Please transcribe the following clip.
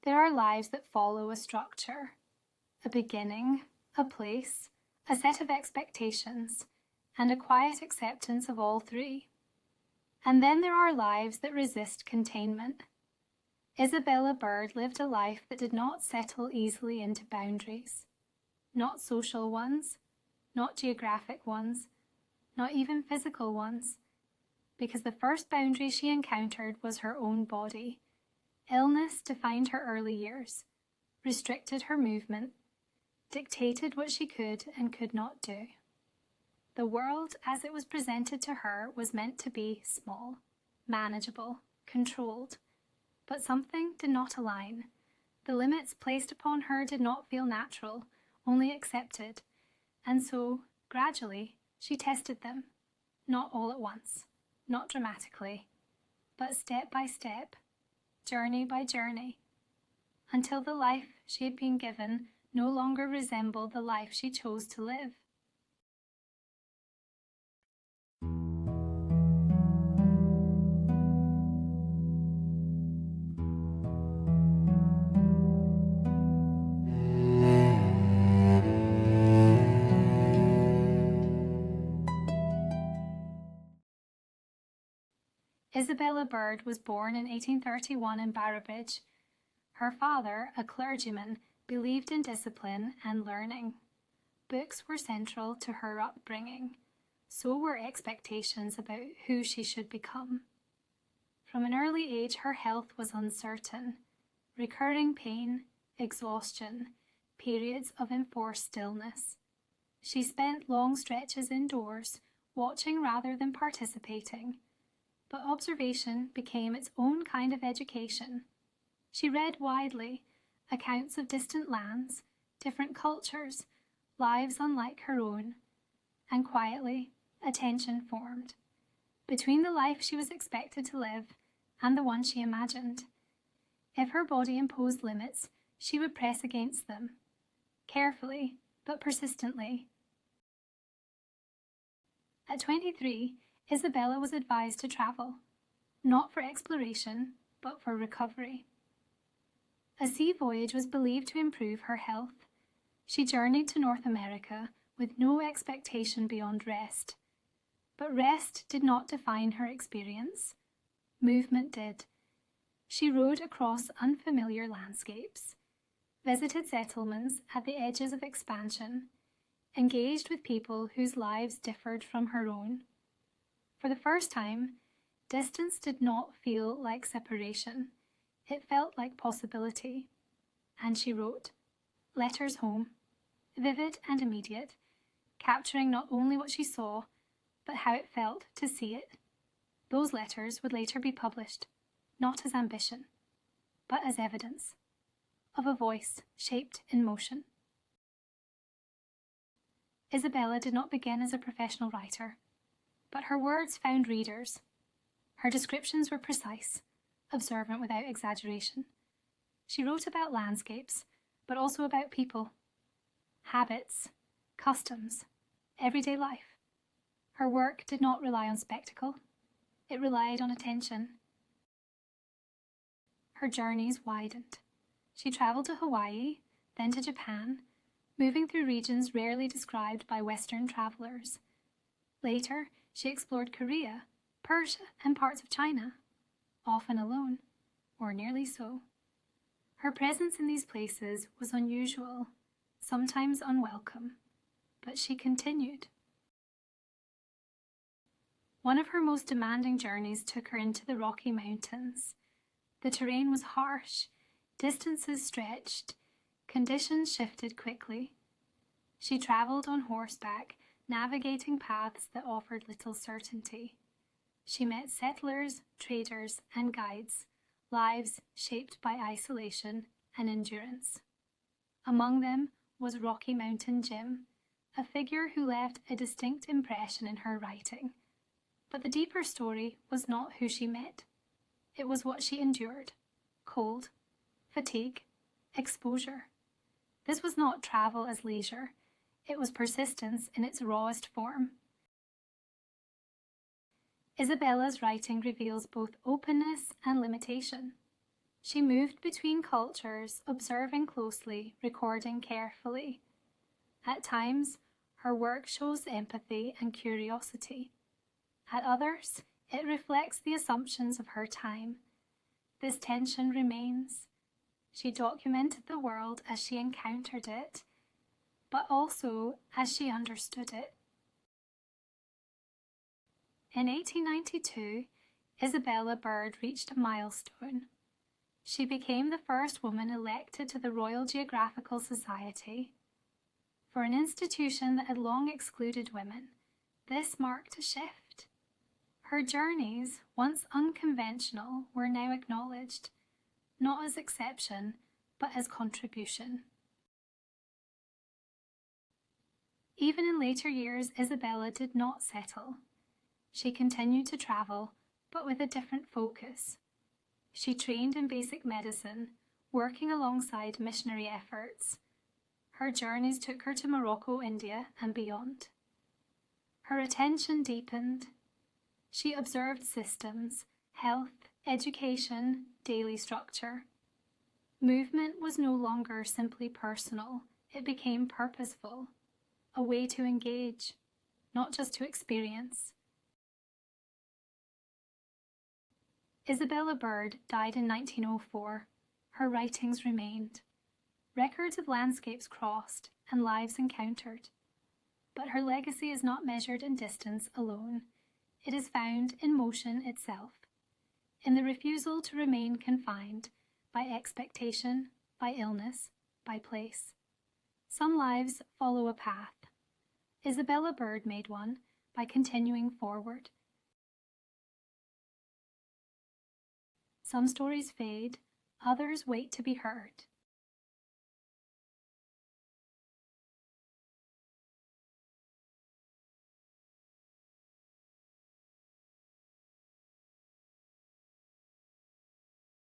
There are lives that follow a structure, a beginning, a place, a set of expectations, and a quiet acceptance of all three. And then there are lives that resist containment. Isabella Bird lived a life that did not settle easily into boundaries. Not social ones, not geographic ones, not even physical ones, because the first boundary she encountered was her own body. Illness defined her early years, restricted her movement, dictated what she could and could not do. The world, as it was presented to her, was meant to be small, manageable, controlled, but something did not align. The limits placed upon her did not feel natural, only accepted, and so, gradually, she tested them, not all at once, not dramatically, but step by step, journey by journey, until the life she had been given no longer resembled the life she chose to live. Isabella Bird was born in 1831 in Boroughbridge. Her father, a clergyman, believed in discipline and learning. Books were central to her upbringing. So were expectations about who she should become. From an early age, her health was uncertain. Recurring pain, exhaustion, periods of enforced stillness. She spent long stretches indoors, watching rather than participating. But observation became its own kind of education. She read widely, accounts of distant lands, different cultures, lives unlike her own, and quietly, a tension formed between the life she was expected to live and the one she imagined. If her body imposed limits, she would press against them, carefully but persistently. At 23, Isabella was advised to travel, not for exploration, but for recovery. A sea voyage was believed to improve her health. She journeyed to North America with no expectation beyond rest. But rest did not define her experience. Movement did. She rode across unfamiliar landscapes, visited settlements at the edges of expansion, engaged with people whose lives differed from her own. For the first time, distance did not feel like separation. It felt like possibility. And she wrote letters home, vivid and immediate, capturing not only what she saw, but how it felt to see it. Those letters would later be published, not as ambition, but as evidence of a voice shaped in motion. Isabella did not begin as a professional writer, but her words found readers. Her descriptions were precise, observant without exaggeration. She wrote about landscapes, but also about people, habits, customs, everyday life. Her work did not rely on spectacle. It relied on attention. Her journeys widened. She traveled to Hawaii, then to Japan, moving through regions rarely described by Western travelers. Later, she explored Korea, Persia, and parts of China, often alone, or nearly so. Her presence in these places was unusual, sometimes unwelcome, but she continued. One of her most demanding journeys took her into the Rocky Mountains. The terrain was harsh, distances stretched, conditions shifted quickly. She traveled on horseback, navigating paths that offered little certainty. She met settlers, traders, and guides, lives shaped by isolation and endurance. Among them was Rocky Mountain Jim, a figure who left a distinct impression in her writing. But the deeper story was not who she met. It was what she endured: cold, fatigue, exposure. This was not travel as leisure. It was persistence in its rawest form. Isabella's writing reveals both openness and limitation. She moved between cultures, observing closely, recording carefully. At times, her work shows empathy and curiosity. At others, it reflects the assumptions of her time. This tension remains. She documented the world as she encountered it, but also as she understood it. In 1892, Isabella Bird reached a milestone. She became the first woman elected to the Royal Geographical Society. For an institution that had long excluded women, this marked a shift. Her journeys, once unconventional, were now acknowledged, not as exception, but as contribution. Even in later years, Isabella did not settle. She continued to travel, but with a different focus. She trained in basic medicine, working alongside missionary efforts. Her journeys took her to Morocco, India, and beyond. Her attention deepened. She observed systems, health, education, daily structure. Movement was no longer simply personal, it became purposeful, a way to engage, not just to experience. Isabella Bird died in 1904. Her writings remained. Records of landscapes crossed and lives encountered. But her legacy is not measured in distance alone. It is found in motion itself, in the refusal to remain confined by expectation, by illness, by place. Some lives follow a path. Isabella Bird made one by continuing forward. Some stories fade, others wait to be heard.